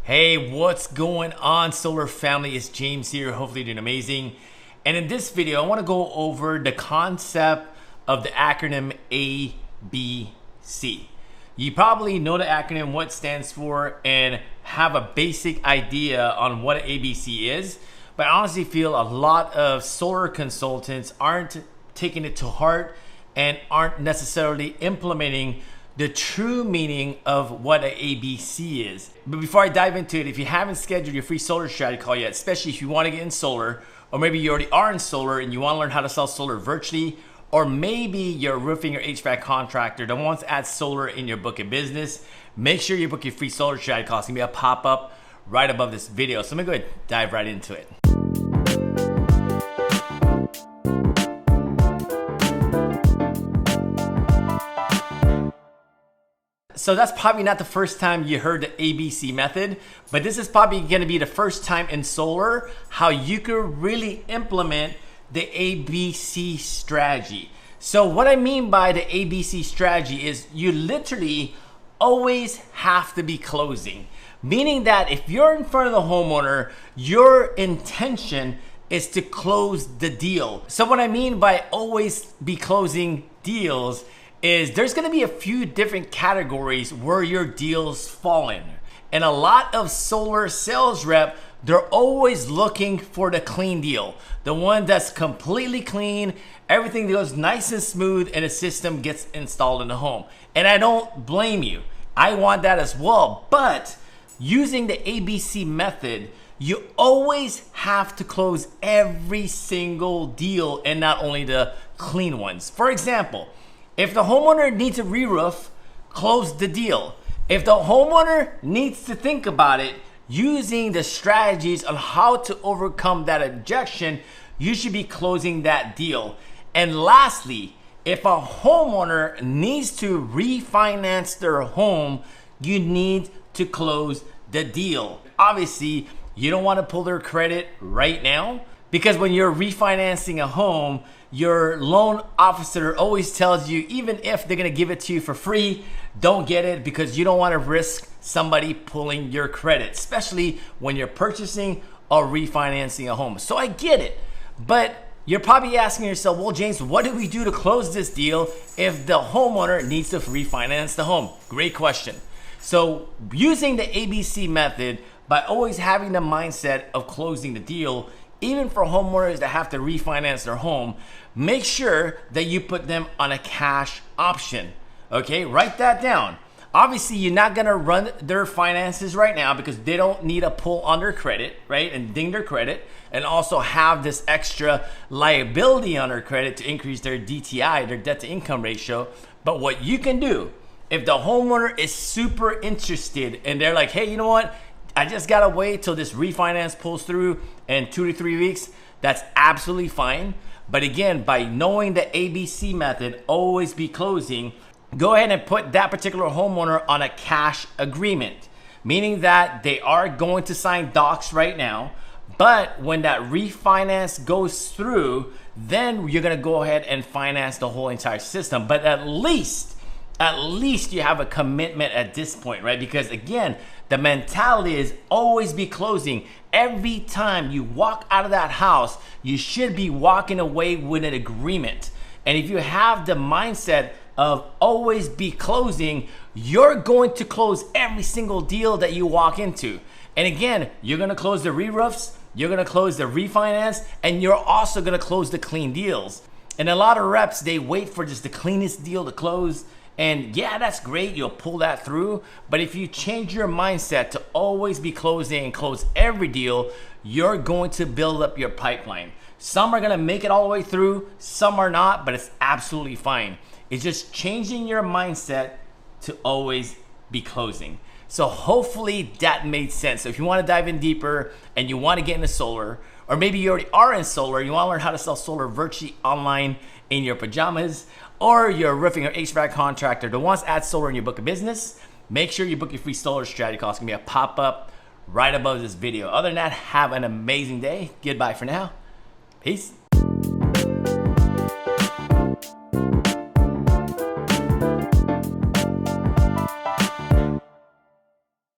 Hey, what's going on, Solar Family? It's James here. Hopefully you're doing amazing. And in this video, I want to go over the concept of the acronym ABC. You probably know the acronym, what it stands for, and have a basic idea on what an ABC is. But I honestly feel a lot of solar consultants aren't taking it to heart and aren't necessarily implementing the true meaning of what an ABC is. But before I dive into it, if you haven't scheduled your free solar strategy call yet, especially if you want to get in solar, or maybe you already are in solar and you want to learn how to sell solar virtually, or maybe you're a roofing or HVAC contractor that wants to add solar in your book of business, make sure you book your free solar strategy call. It's gonna be a pop-up right above this video. So let me go ahead and dive right into it. So that's probably not the first time you heard the ABC method, but this is probably going to be the first time in solar how you could really implement the ABC strategy. So what I mean by the ABC strategy is you literally always have to be closing, meaning that if you're in front of the homeowner, your intention is to close the deal. So what I mean by always be closing deals is there's gonna be a few different categories where your deals fall in. And a lot of solar sales rep, they're always looking for the clean deal. The one that's completely clean, everything goes nice and smooth, and a system gets installed in the home. And I don't blame you. I want that as well. But using the ABC method, you always have to close every single deal and not only the clean ones. For example, if the homeowner needs a re-roof, close the deal. If the homeowner needs to think about it, using the strategies on how to overcome that objection, you should be closing that deal. And lastly, if a homeowner needs to refinance their home, you need to close the deal. Obviously, you don't want to pull their credit right now, because when you're refinancing a home, your loan officer always tells you, even if they're gonna give it to you for free, don't get it, because you don't wanna risk somebody pulling your credit, especially when you're purchasing or refinancing a home. So I get it, but you're probably asking yourself, well, James, what do we do to close this deal if the homeowner needs to refinance the home? Great question. So using the ABC method, by always having the mindset of closing the deal, even for homeowners that have to refinance their home, make sure that you put them on a cash option. Okay, write that down. Obviously, you're not gonna run their finances right now because they don't need a pull on their credit, right? And ding their credit, and also have this extra liability on their credit to increase their DTI, their debt to income ratio. But what you can do, if the homeowner is super interested and they're like, hey, you know what? I just gotta wait till this refinance pulls through in 2 to 3 weeks, that's absolutely fine. But again, by knowing the ABC method, always be closing, go ahead and put that particular homeowner on a cash agreement, meaning that they are going to sign docs right now, but when that refinance goes through, then you're gonna go ahead and finance the whole entire system. But at least you have a commitment at this point, right? Because again, the mentality is always be closing. Every time you walk out of that house, you should be walking away with an agreement. And if you have the mindset of always be closing, you're going to close every single deal that you walk into. And again, you're gonna close the re-roofs, you're gonna close the refinance, and you're also gonna close the clean deals. And a lot of reps, they wait for just the cleanest deal to close. And yeah, that's great, you'll pull that through. But if you change your mindset to always be closing and close every deal, you're going to build up your pipeline. Some are gonna make it all the way through, some are not, but it's absolutely fine. It's just changing your mindset to always be closing. So hopefully that made sense. So if you wanna dive in deeper and you wanna get into solar, or maybe you already are in solar, you wanna learn how to sell solar virtually online in your pajamas, or you're a roofing or HVAC contractor that wants to add solar in your book of business, make sure you book your free solar strategy call. It's gonna be a pop-up right above this video. Other than that, have an amazing day. Goodbye for now. Peace.